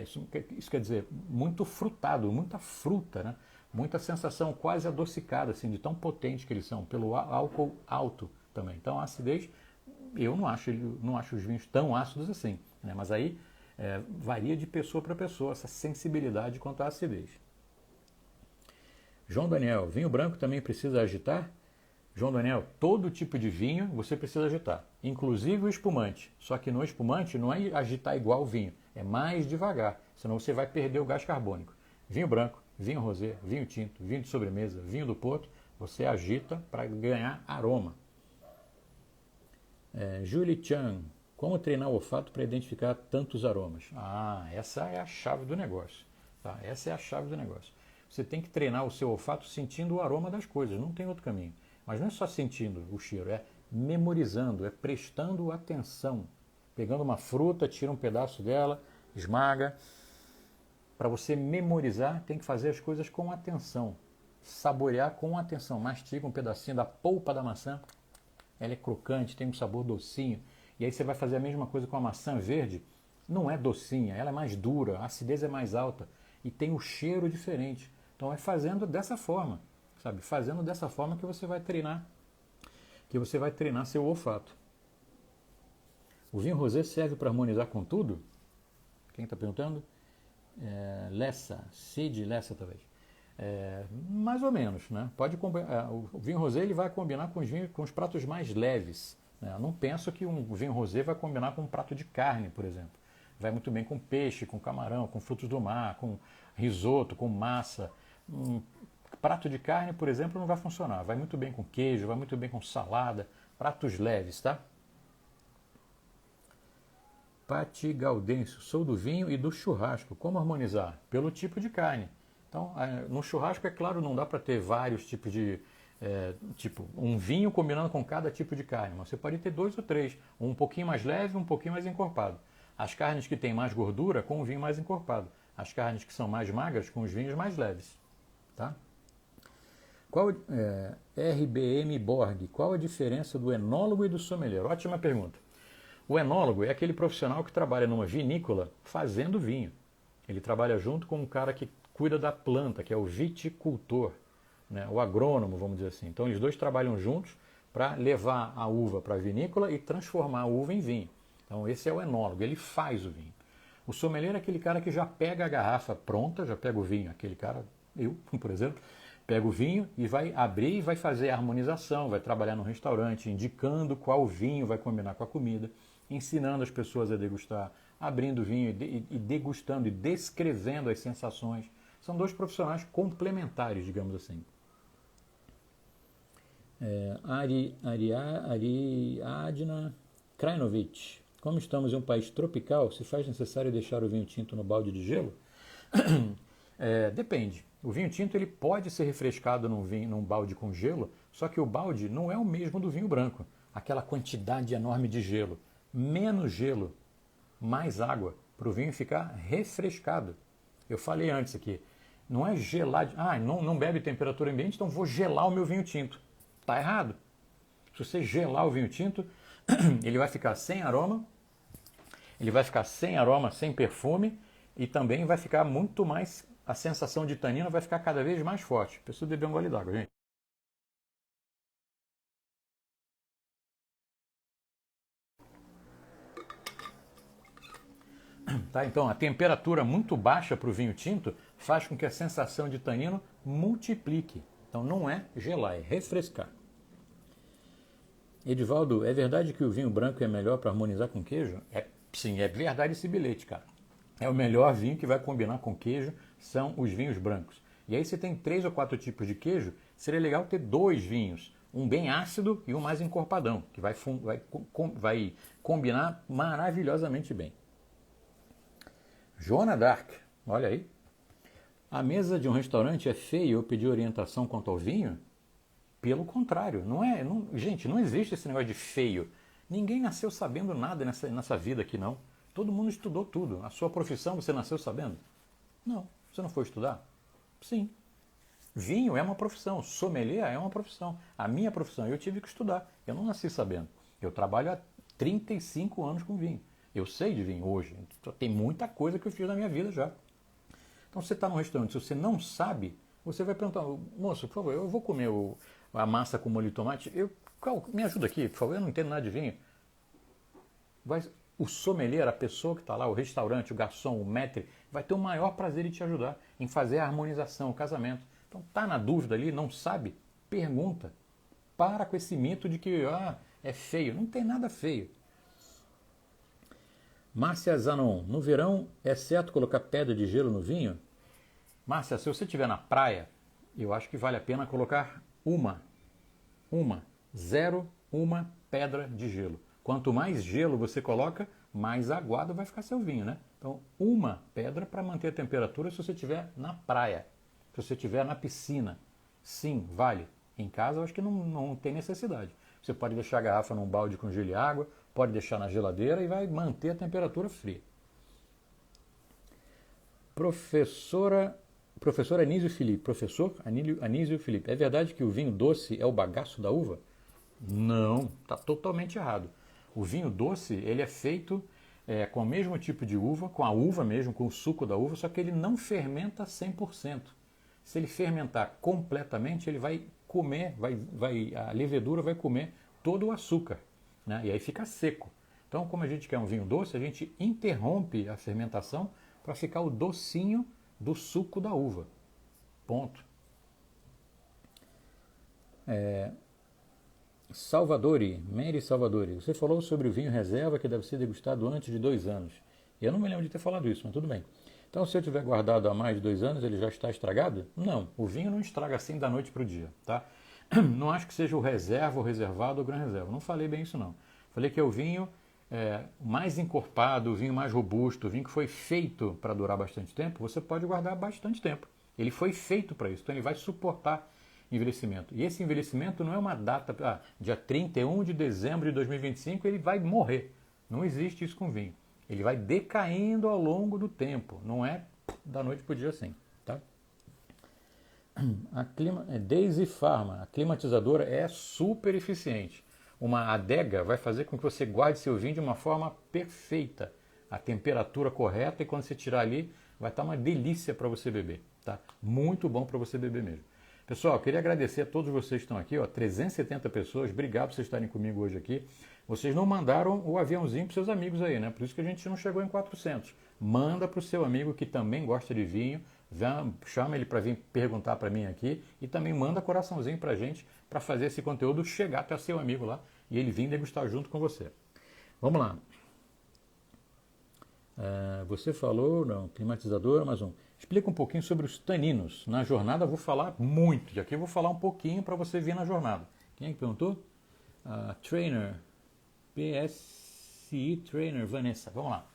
Isso quer dizer, muito frutado, muita fruta, né? Muita sensação quase adocicada, assim, de tão potente que eles são, pelo álcool alto também. Então a acidez, eu não acho os vinhos tão ácidos assim. Né? Mas aí varia de pessoa para pessoa essa sensibilidade quanto à acidez. João Daniel, vinho branco também precisa agitar? João Daniel, todo tipo de vinho você precisa agitar, inclusive o espumante. Só que no espumante não é agitar igual o vinho, é mais devagar, senão você vai perder o gás carbônico. Vinho branco, vinho rosé, vinho tinto, vinho de sobremesa, vinho do Porto, você agita para ganhar aroma. Julie Chan, como treinar o olfato para identificar tantos aromas? Essa é a chave do negócio. Tá? Essa é a chave do negócio. Você tem que treinar o seu olfato sentindo o aroma das coisas, não tem outro caminho. Mas não é só sentindo o cheiro, é memorizando, é prestando atenção. Pegando uma fruta, tira um pedaço dela, esmaga, Para você memorizar, tem que fazer as coisas com atenção. Saborear com atenção. Mastiga um pedacinho da polpa da maçã. Ela é crocante, tem um sabor docinho. E aí você vai fazer a mesma coisa com a maçã verde. Não é docinha, ela é mais dura, a acidez é mais alta e tem um cheiro diferente. Então é fazendo dessa forma, sabe? Fazendo dessa forma que você vai treinar, seu olfato. O vinho rosé serve para harmonizar com tudo? Quem está perguntando? Lessa, Cid Lessa talvez. Mais ou menos, né? O vinho rosé ele vai combinar com os pratos mais leves. Né? Eu não penso que um vinho rosé vai combinar com um prato de carne, por exemplo. Vai muito bem com peixe, com camarão, com frutos do mar, com risoto, com massa. Um prato de carne, por exemplo, não vai funcionar. Vai muito bem com queijo, vai muito bem com salada. Pratos leves, tá? Pati Gaudêncio, sou do vinho e do churrasco. Como harmonizar? Pelo tipo de carne. Então, no churrasco, é claro, não dá para ter vários tipos de... um vinho combinando com cada tipo de carne. Mas você pode ter 2 ou 3. Um pouquinho mais leve, um pouquinho mais encorpado. As carnes que têm mais gordura, com o vinho mais encorpado. As carnes que são mais magras, com os vinhos mais leves. Tá? RBM Borg, qual a diferença do enólogo e do sommelier? Ótima pergunta. O enólogo é aquele profissional que trabalha numa vinícola fazendo vinho. Ele trabalha junto com um cara que cuida da planta, que é o viticultor, né? O agrônomo, vamos dizer assim. Então eles dois trabalham juntos para levar a uva para a vinícola e transformar a uva em vinho. Então esse é o enólogo, ele faz o vinho. O sommelier é aquele cara que já pega a garrafa pronta, já pega o vinho, aquele cara, eu, por exemplo, pega o vinho e vai abrir e vai fazer a harmonização, vai trabalhar no restaurante, indicando qual vinho vai combinar com a comida, ensinando as pessoas a degustar, abrindo o vinho e degustando e descrevendo as sensações. São 2 profissionais complementares, digamos assim. Ariadna Krajinovic. Como estamos em um país tropical, se faz necessário deixar o vinho tinto no balde de gelo? Depende. O vinho tinto ele pode ser refrescado num balde com gelo, só que o balde não é o mesmo do vinho branco. Aquela quantidade enorme de gelo. Menos gelo, mais água, para o vinho ficar refrescado. Eu falei antes aqui, não é gelar, não bebe temperatura ambiente, então vou gelar o meu vinho tinto. Está errado. Se você gelar o vinho tinto, ele vai ficar sem aroma, sem perfume e também vai ficar muito mais, a sensação de tanino vai ficar cada vez mais forte. Preciso beber um gole d'água, gente. Tá? Então, a temperatura muito baixa para o vinho tinto faz com que a sensação de tanino multiplique. Então, não é gelar, é refrescar. Edivaldo, é verdade que o vinho branco é melhor para harmonizar com queijo? Sim, é verdade esse bilhete, cara. É o melhor vinho que vai combinar com queijo, são os vinhos brancos. E aí você tem 3 ou 4 tipos de queijo, seria legal ter 2 vinhos. Um bem ácido e um mais encorpadão, que vai combinar maravilhosamente bem. Joana Dark, olha aí. A mesa de um restaurante é feia e eu pedi orientação quanto ao vinho? Pelo contrário, gente, não existe esse negócio de feio. Ninguém nasceu sabendo nada nessa vida aqui, não. Todo mundo estudou tudo. A sua profissão você nasceu sabendo? Não. Você não foi estudar? Sim. Vinho é uma profissão, sommelier é uma profissão. A minha profissão, eu tive que estudar. Eu não nasci sabendo. Eu trabalho há 35 anos com vinho. Eu sei de vinho hoje. Tem muita coisa que eu fiz na minha vida já. Então, você está num restaurante, se você não sabe, você vai perguntar, moço, por favor, eu vou comer a massa com molho de tomate, me ajuda aqui, por favor, eu não entendo nada de vinho. O sommelier, a pessoa que está lá, o restaurante, o garçom, o maître, vai ter o maior prazer em te ajudar, em fazer a harmonização, o casamento. Então, tá na dúvida ali, não sabe? Pergunta. Para com esse mito de que é feio. Não tem nada feio. Márcia Zanon, no verão é certo colocar pedra de gelo no vinho? Márcia, se você estiver na praia, eu acho que vale a pena colocar uma pedra de gelo. Quanto mais gelo você coloca, mais aguado vai ficar seu vinho, né? Então, uma pedra para manter a temperatura se você estiver na praia, se você estiver na piscina. Sim, vale. Em casa eu acho que não tem necessidade. Você pode deixar a garrafa num balde com gelo e água, pode deixar na geladeira e vai manter a temperatura fria. Professor Anísio Felipe, Anísio Felipe, é verdade que o vinho doce é o bagaço da uva? Não, está totalmente errado. O vinho doce ele é feito com o mesmo tipo de uva, com a uva mesmo, com o suco da uva, só que ele não fermenta 100%. Se ele fermentar completamente, ele vai comer, a levedura vai comer todo o açúcar, né? E aí fica seco. Então, como a gente quer um vinho doce, a gente interrompe a fermentação para ficar o docinho do suco da uva. Ponto. Mary Salvadori, você falou sobre o vinho reserva que deve ser degustado antes de 2 anos. Eu não me lembro de ter falado isso, mas tudo bem. Então, se eu tiver guardado há mais de 2 anos, ele já está estragado? Não, o vinho não estraga assim da noite para o dia, tá? Não acho que seja o reserva, o reservado ou o gran reserva. Não falei bem isso, não. Falei que é o vinho mais encorpado, o vinho mais robusto, o vinho que foi feito para durar bastante tempo, você pode guardar bastante tempo. Ele foi feito para isso, então ele vai suportar envelhecimento. E esse envelhecimento não é uma data, dia 31 de dezembro de 2025 ele vai morrer. Não existe isso com vinho. Ele vai decaindo ao longo do tempo, não é da noite para o dia assim. Tá? Daisy Pharma, a climatizadora é super eficiente. Uma adega vai fazer com que você guarde seu vinho de uma forma perfeita, a temperatura correta, e quando você tirar ali, vai estar uma delícia para você beber. Tá? Muito bom para você beber mesmo. Pessoal, eu queria agradecer a todos vocês que estão aqui, 370 pessoas, obrigado por vocês estarem comigo hoje aqui. Vocês não mandaram o aviãozinho para seus amigos aí, né? Por isso que a gente não chegou em 400. Manda para o seu amigo que também gosta de vinho, chama ele para vir perguntar para mim aqui e também manda coraçãozinho para a gente para fazer esse conteúdo chegar até seu amigo lá e ele vir degustar junto com você. Vamos lá. Você falou, não, climatizador, mais um. Explica um pouquinho sobre os taninos. Na jornada eu vou falar muito, e aqui eu vou falar um pouquinho para você vir na jornada. Quem é que perguntou? Trainer, PSI Trainer, Vanessa. Vamos lá.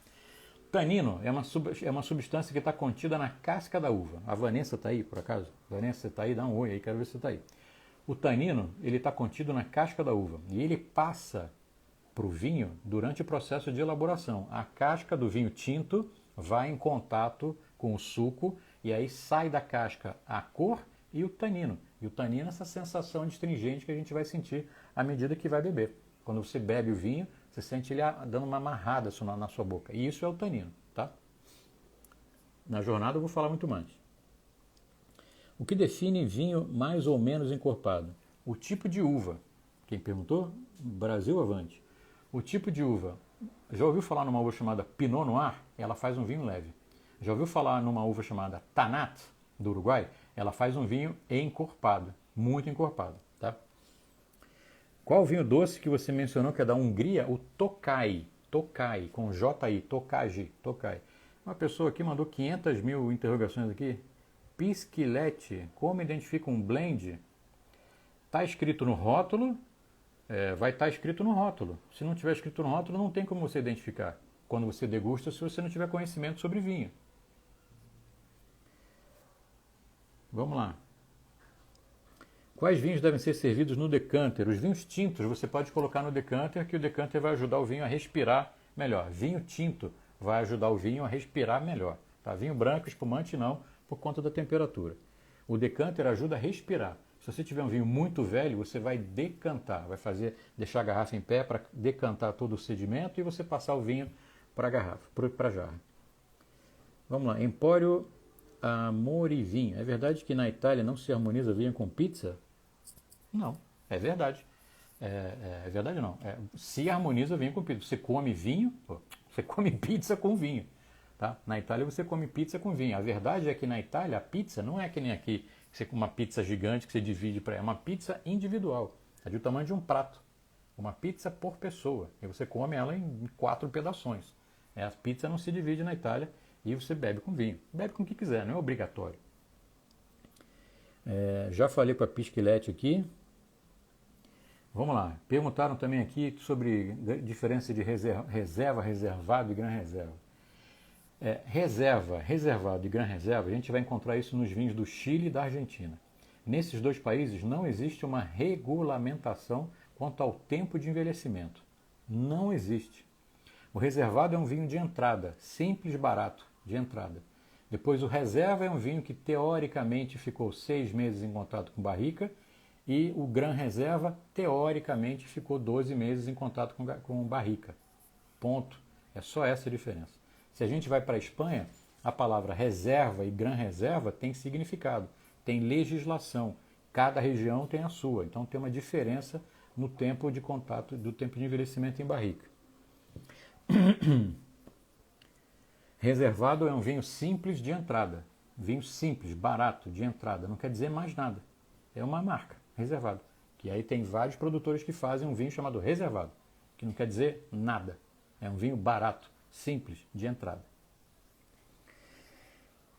Tanino é uma substância que está contida na casca da uva. A Vanessa está aí, por acaso? Vanessa, você está aí? Dá um oi aí, quero ver se você está aí. O tanino, ele está contido na casca da uva e ele passa para o vinho durante o processo de elaboração. A casca do vinho tinto vai em contato com o suco e aí sai da casca a cor e o tanino. E o tanino é essa sensação astringente que a gente vai sentir à medida que vai beber. Quando você bebe o vinho, você sente ele dando uma amarrada na sua boca. E isso é o tanino, tá? Na jornada eu vou falar muito mais. O que define vinho mais ou menos encorpado? O tipo de uva. Quem perguntou? Brasil avante. O tipo de uva. Já ouviu falar numa uva chamada Pinot Noir? Ela faz um vinho leve. Já ouviu falar numa uva chamada Tanat, do Uruguai? Ela faz um vinho encorpado, muito encorpado. Tá? Qual vinho doce que você mencionou que é da Hungria? O Tokai. Tokai, com J-I, Tokai. Uma pessoa aqui mandou 500 mil interrogações aqui. Pisquilete, como identifica um blend? Está escrito no rótulo, vai estar escrito no rótulo. Se não tiver escrito no rótulo, não tem como você identificar quando você degusta, se você não tiver conhecimento sobre vinho. Vamos lá. Quais vinhos devem ser servidos no decanter? Os vinhos tintos você pode colocar no decanter, que o decanter vai ajudar o vinho a respirar melhor. Vinho tinto vai ajudar o vinho a respirar melhor. Tá? Vinho branco, espumante não, por conta da temperatura. O decanter ajuda a respirar. Se você tiver um vinho muito velho, você vai decantar, deixar a garrafa em pé para decantar todo o sedimento e você passar o vinho para a garrafa, para a jarra. Vamos lá, Empório Amor e Vinho. É verdade que na Itália não se harmoniza vinho com pizza? Não, é verdade. É verdade não. Se harmoniza vinho com pizza. Você come vinho, você come pizza com vinho. Tá? Na Itália você come pizza com vinho. A verdade é que na Itália a pizza não é que nem aqui, você come uma pizza gigante que você divide para... É uma pizza individual. É do tamanho de um prato. Uma pizza por pessoa. E você come ela em 4 pedaços. A pizza não se divide na Itália e você bebe com vinho. Bebe com o que quiser, não é obrigatório. Já falei para a Pisquilete aqui. Vamos lá. Perguntaram também aqui sobre a diferença de reserva, reservado e gran reserva. Reserva, reservado e gran reserva, a gente vai encontrar isso nos vinhos do Chile e da Argentina. Nesses 2 países não existe uma regulamentação quanto ao tempo de envelhecimento. Não existe. O reservado é um vinho de entrada, simples, barato, de entrada. Depois o reserva é um vinho que teoricamente ficou 6 meses em contato com barrica, e o Gran Reserva teoricamente ficou 12 meses em contato com barrica. Ponto. É só essa a diferença. Se a gente vai para a Espanha, a palavra reserva e Gran Reserva tem significado, tem legislação. Cada região tem a sua, então tem uma diferença no tempo de contato, do tempo de envelhecimento em barrica. Reservado é um vinho simples de entrada. Vinho simples, barato, de entrada. Não quer dizer mais nada. É uma marca, reservado. Que aí tem vários produtores que fazem um vinho chamado reservado, que não quer dizer nada. É um vinho barato, simples, de entrada.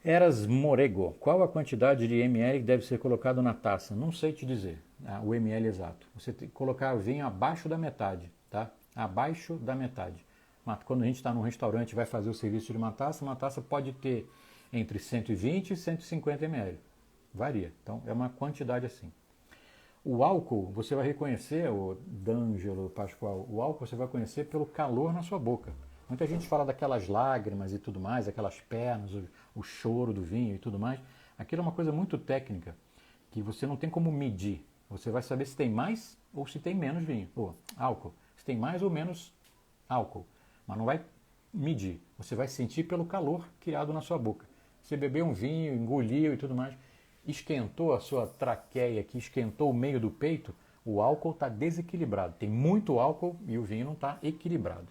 Eras Morego. Qual a quantidade de ml que deve ser colocado na taça? Não sei te dizer o ml exato. Você tem que colocar o vinho abaixo da metade, tá? Abaixo da metade. Mas quando a gente está num restaurante e vai fazer o serviço de uma taça pode ter entre 120 e 150 ml. Varia. Então é uma quantidade assim. O álcool, você vai reconhecer, o D'Angelo Pascoal, o álcool você vai conhecer pelo calor na sua boca. Muita gente fala daquelas lágrimas e tudo mais, aquelas pernas, o choro do vinho e tudo mais. Aquilo é uma coisa muito técnica, que você não tem como medir. Você vai saber se tem mais ou se tem menos vinho, ou álcool. Se tem mais ou menos álcool. Mas não vai medir. Você vai sentir pelo calor criado na sua boca. Você bebeu um vinho, engoliu e tudo mais, esquentou a sua traqueia aqui, esquentou o meio do peito, o álcool está desequilibrado. Tem muito álcool e o vinho não está equilibrado.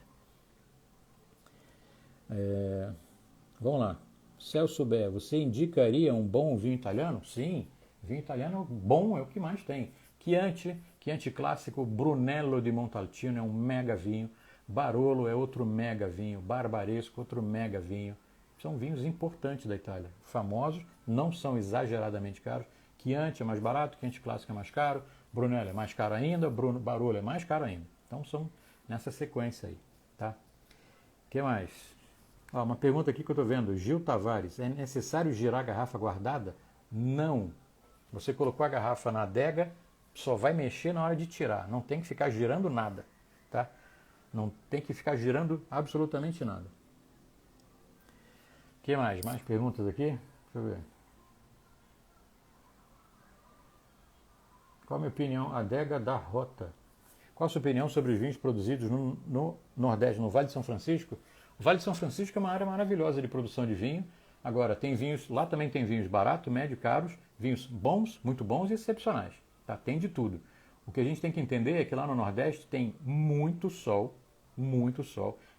Vamos lá. Celso Bé, você indicaria um bom vinho italiano? Sim, vinho italiano bom é o que mais tem. Chianti clássico, Brunello di Montalcino é um mega vinho, Barolo é outro mega vinho, Barbaresco outro mega vinho. São vinhos importantes da Itália, famosos, não são exageradamente caros. Chianti é mais barato, Chianti clássico é mais caro, Brunello é mais caro ainda, Barolo é mais caro ainda. Então são nessa sequência aí, tá? O que mais? Uma pergunta aqui que eu estou vendo. Gil Tavares, é necessário girar a garrafa guardada? Não. Você colocou a garrafa na adega, só vai mexer na hora de tirar. Não tem que ficar girando nada, tá? Não tem que ficar girando absolutamente nada. O que mais? Mais perguntas aqui? Deixa eu ver. Qual a minha opinião? Adega da Rota. Qual a sua opinião sobre os vinhos produzidos no Nordeste, no Vale de São Francisco? O Vale de São Francisco é uma área maravilhosa de produção de vinho. Agora, tem vinhos, lá também tem vinhos baratos, médio, caros, vinhos bons, muito bons e excepcionais. Tá? Tem de tudo. O que a gente tem que entender é que lá no Nordeste tem muito sol,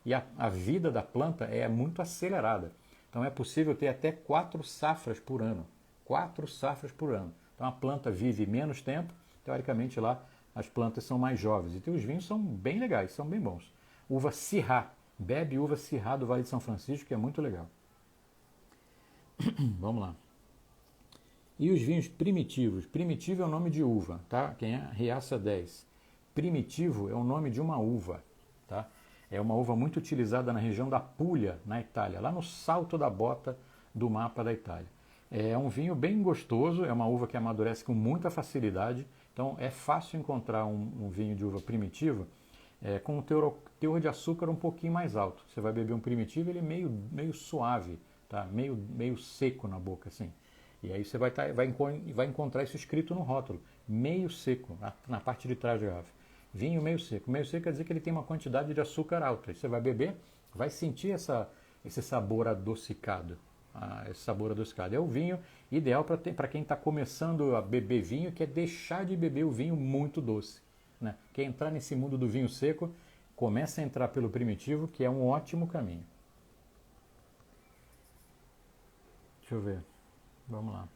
e a vida da planta é muito acelerada. Então é possível ter até 4 safras por ano. 4 safras por ano. Então a planta vive menos tempo, teoricamente lá as plantas são mais jovens. E os vinhos são bem legais, são bem bons. Uva Syrah. Bebe uva Syrah do Vale de São Francisco, que é muito legal. Vamos lá. E os vinhos primitivos? Primitivo é o nome de uva, tá? Quem é? Riaça 10. Primitivo é o nome de uma uva, tá? É uma uva muito utilizada na região da Puglia, na Itália, lá no salto da bota do mapa da Itália. É um vinho bem gostoso, é uma uva que amadurece com muita facilidade, então é fácil encontrar um vinho de uva primitivo com um teor de açúcar um pouquinho mais alto. Você vai beber um primitivo, ele é meio suave, tá? meio seco na boca, assim. E aí você vai encontrar isso escrito no rótulo, meio seco, na parte de trás da garrafa. Vinho meio seco. Meio seco quer dizer que ele tem uma quantidade de açúcar alta. E você vai beber, vai sentir esse sabor adocicado. Esse sabor adocicado. É o vinho ideal para quem está começando a beber vinho, que é deixar de beber o vinho muito doce. Né? Quer entrar nesse mundo do vinho seco, começa a entrar pelo primitivo, que é um ótimo caminho. Deixa eu ver. Vamos lá.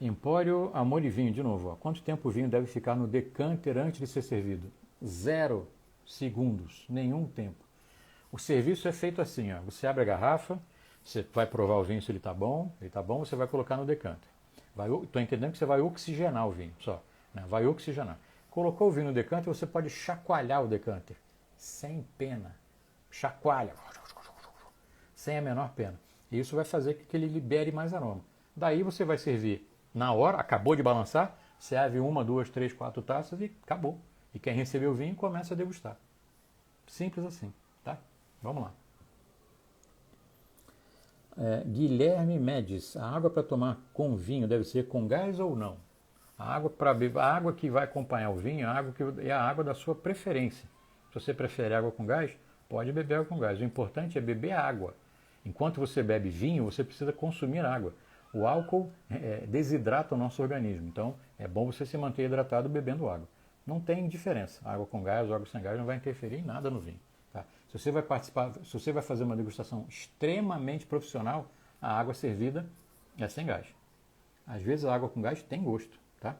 Empório Amor e Vinho, de novo. Quanto tempo o vinho deve ficar no decanter antes de ser servido? 0 segundos, nenhum tempo. O serviço é feito assim, ó. Você abre a garrafa, você vai provar o vinho se ele está bom, você vai colocar no decanter. Estou entendendo que você vai oxigenar o vinho, só. Né? Vai oxigenar. Colocou o vinho no decanter, você pode chacoalhar o decanter, sem pena. Chacoalha, sem a menor pena. E isso vai fazer com que ele libere mais aroma. Daí você vai servir na hora, acabou de balançar, serve 1, 2, 3, 4 taças e acabou. E quem recebeu o vinho começa a degustar. Simples assim, tá? Vamos lá. Guilherme Mendes, a água para tomar com vinho deve ser com gás ou não? A água para beber, a água que vai acompanhar o vinho é a água da sua preferência. Se você prefere água com gás, pode beber água com gás. O importante é beber água. Enquanto você bebe vinho, você precisa consumir água. O álcool desidrata o nosso organismo. Então, é bom você se manter hidratado bebendo água. Não tem diferença. Água com gás ou água sem gás não vai interferir em nada no vinho. Tá? Se você vai participar, se você vai fazer uma degustação extremamente profissional, a água servida é sem gás. Às vezes a água com gás tem gosto. Tá?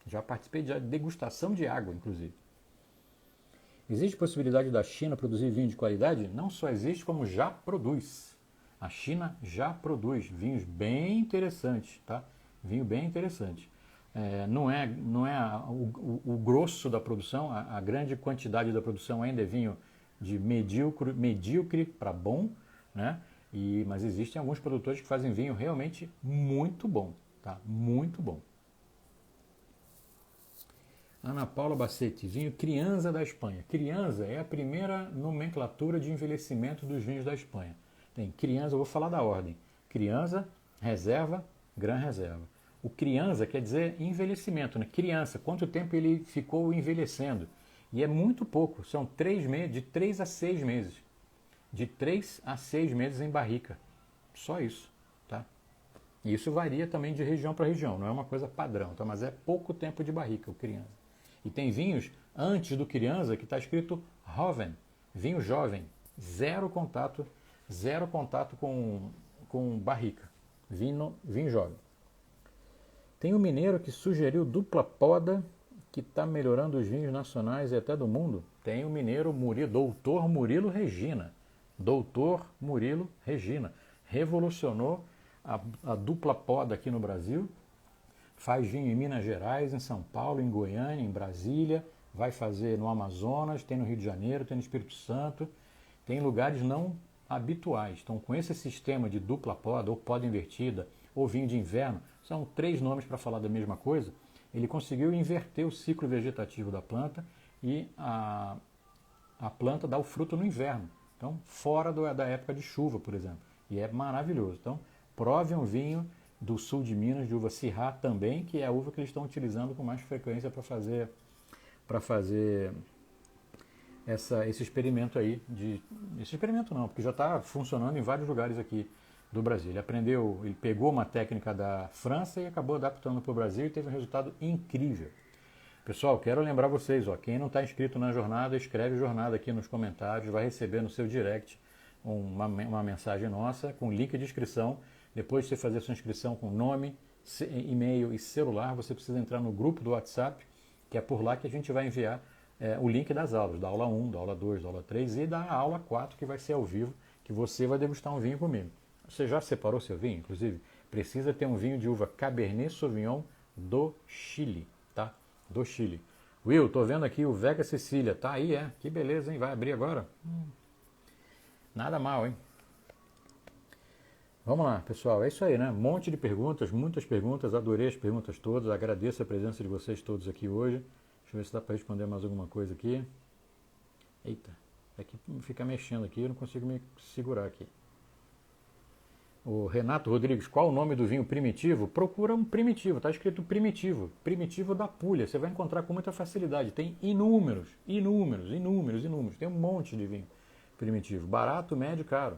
Já participei de degustação de água, inclusive. Existe possibilidade da China produzir vinho de qualidade? Não só existe, como já produz. A China já produz vinhos bem interessantes, tá? Vinho bem interessante. Não é o grosso da produção, a grande quantidade da produção ainda é vinho de medíocre para bom, né? Mas existem alguns produtores que fazem vinho realmente muito bom, tá? Muito bom. Ana Paula Bacetti, vinho Crianza da Espanha. Crianza é a primeira nomenclatura de envelhecimento dos vinhos da Espanha. Tem Crianza, eu vou falar da ordem. Crianza, Reserva, Gran Reserva. O Crianza quer dizer envelhecimento, né? Criança, quanto tempo ele ficou envelhecendo. E é muito pouco, são 3 meses, de 3 a 6 meses. De 3 a 6 meses em barrica. Só isso, tá? E isso varia também de região para região, não é uma coisa padrão, tá? Mas é pouco tempo de barrica o Crianza. E tem vinhos antes do Crianza que está escrito Joven, vinho jovem, zero contato com barrica, vinho jovem. Tem um mineiro que sugeriu dupla poda que está melhorando os vinhos nacionais e até do mundo. Tem o mineiro Doutor Murilo Regina. Doutor Murilo Regina. Revolucionou a dupla poda aqui no Brasil. Faz vinho em Minas Gerais, em São Paulo, em Goiânia, em Brasília, vai fazer no Amazonas, tem no Rio de Janeiro, tem no Espírito Santo, tem lugares não habituais. Então, com esse sistema de dupla poda, ou poda invertida, ou vinho de inverno, são 3 nomes para falar da mesma coisa, ele conseguiu inverter o ciclo vegetativo da planta e a planta dá o fruto no inverno. Então, fora da época de chuva, por exemplo. E é maravilhoso. Então, prove um vinho do sul de Minas, de uva Syrah também, que é a uva que eles estão utilizando com mais frequência para fazer esse experimento aí. Esse experimento não, porque já está funcionando em vários lugares aqui do Brasil. Ele pegou uma técnica da França e acabou adaptando para o Brasil e teve um resultado incrível. Pessoal, quero lembrar vocês, quem não está inscrito na jornada, escreve jornada aqui nos comentários, vai receber no seu direct uma mensagem nossa com link de inscrição. Depois de você fazer sua inscrição com nome, e-mail e celular, você precisa entrar no grupo do WhatsApp, que é por lá que a gente vai enviar o link das aulas, da aula 1, da aula 2, da aula 3 e da aula 4, que vai ser ao vivo, que você vai degustar um vinho comigo. Você já separou seu vinho? Inclusive, precisa ter um vinho de uva Cabernet Sauvignon do Chile, tá? Do Chile. Will, tô vendo aqui o Vega Sicília, tá aí, que beleza, hein? Vai abrir agora? Nada mal, hein? Vamos lá, pessoal, é isso aí, né? Um monte de perguntas, muitas perguntas, adorei as perguntas todas, agradeço a presença de vocês todos aqui hoje. Deixa eu ver se dá para responder mais alguma coisa aqui. Eita, é que fica mexendo aqui, eu não consigo me segurar aqui. O Renato Rodrigues, qual o nome do vinho primitivo? Procura um primitivo, está escrito primitivo, primitivo da Puglia, você vai encontrar com muita facilidade, tem inúmeros, tem um monte de vinho primitivo, barato, médio, caro.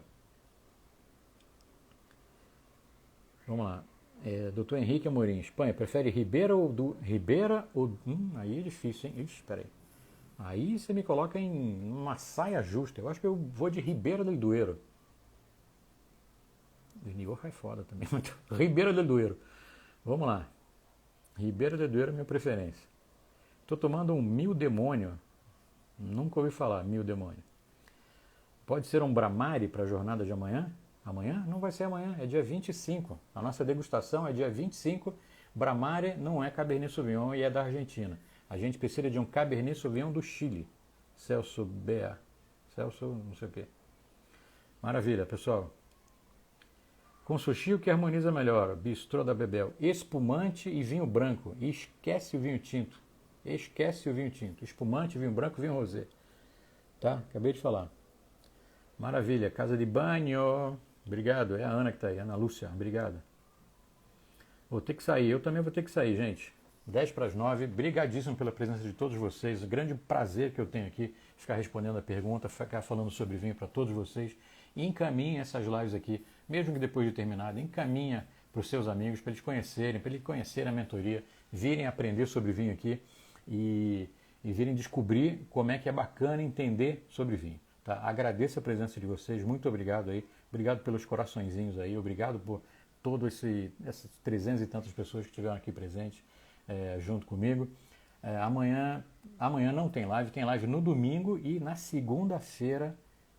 Vamos lá. Dr. Henrique Amorim, Espanha, prefere Ribeira ou... aí é difícil, hein? Ixi, espera aí. Aí você me coloca em uma saia justa. Eu acho que eu vou de Ribeira del Duero. Rioja é foda também. Ribeira del Duero. Vamos lá. Ribeira del Duero é minha preferência. Estou tomando um Mil Demônio. Nunca ouvi falar Mil Demônio. Pode ser um Bramari para a jornada de amanhã? Amanhã? Não vai ser amanhã, é dia 25. A nossa degustação é dia 25. Bramari não é Cabernet Sauvignon e é da Argentina. A gente precisa de um Cabernet Sauvignon do Chile. Celso Bea. Celso não sei o quê. Maravilha, pessoal. Com sushi, o que harmoniza melhor? Bistrô da Bebel. Espumante e vinho branco. E esquece o vinho tinto. Esquece o vinho tinto. Espumante, vinho branco, vinho rosé. Tá? Acabei de falar. Maravilha. Casa de banho. Obrigado, é a Ana que está aí, Ana Lúcia, obrigado. Vou ter que sair, eu também vou ter que sair, gente. 10 para as 9, brigadíssimo pela presença de todos vocês, grande prazer que eu tenho aqui, ficar respondendo a pergunta, ficar falando sobre vinho para todos vocês. E encaminhe essas lives aqui, mesmo que depois de terminado, encaminha para os seus amigos, para eles conhecerem a mentoria, virem aprender sobre vinho aqui e virem descobrir como é que é bacana entender sobre vinho. Tá? Agradeço a presença de vocês, muito obrigado aí, obrigado pelos coraçõezinhos aí, obrigado por essas 300 e tantas pessoas que estiveram aqui presentes junto comigo. Amanhã não tem live no domingo e na segunda-feira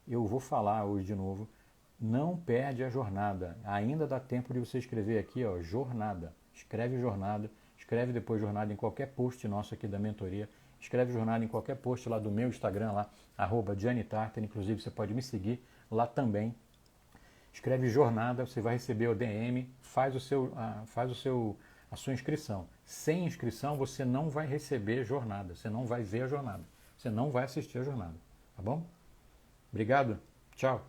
eu vou falar hoje de novo. Não perde a jornada, ainda dá tempo de você escrever aqui, ó, jornada. Escreve jornada, escreve depois jornada em qualquer post nosso aqui da mentoria. Escreve jornada em qualquer post lá do meu Instagram, lá, @GianniTartar, inclusive você pode me seguir lá também. Escreve jornada, você vai receber o DM, faz a sua inscrição. Sem inscrição você não vai receber jornada, você não vai ver a jornada, você não vai assistir a jornada, tá bom? Obrigado, tchau.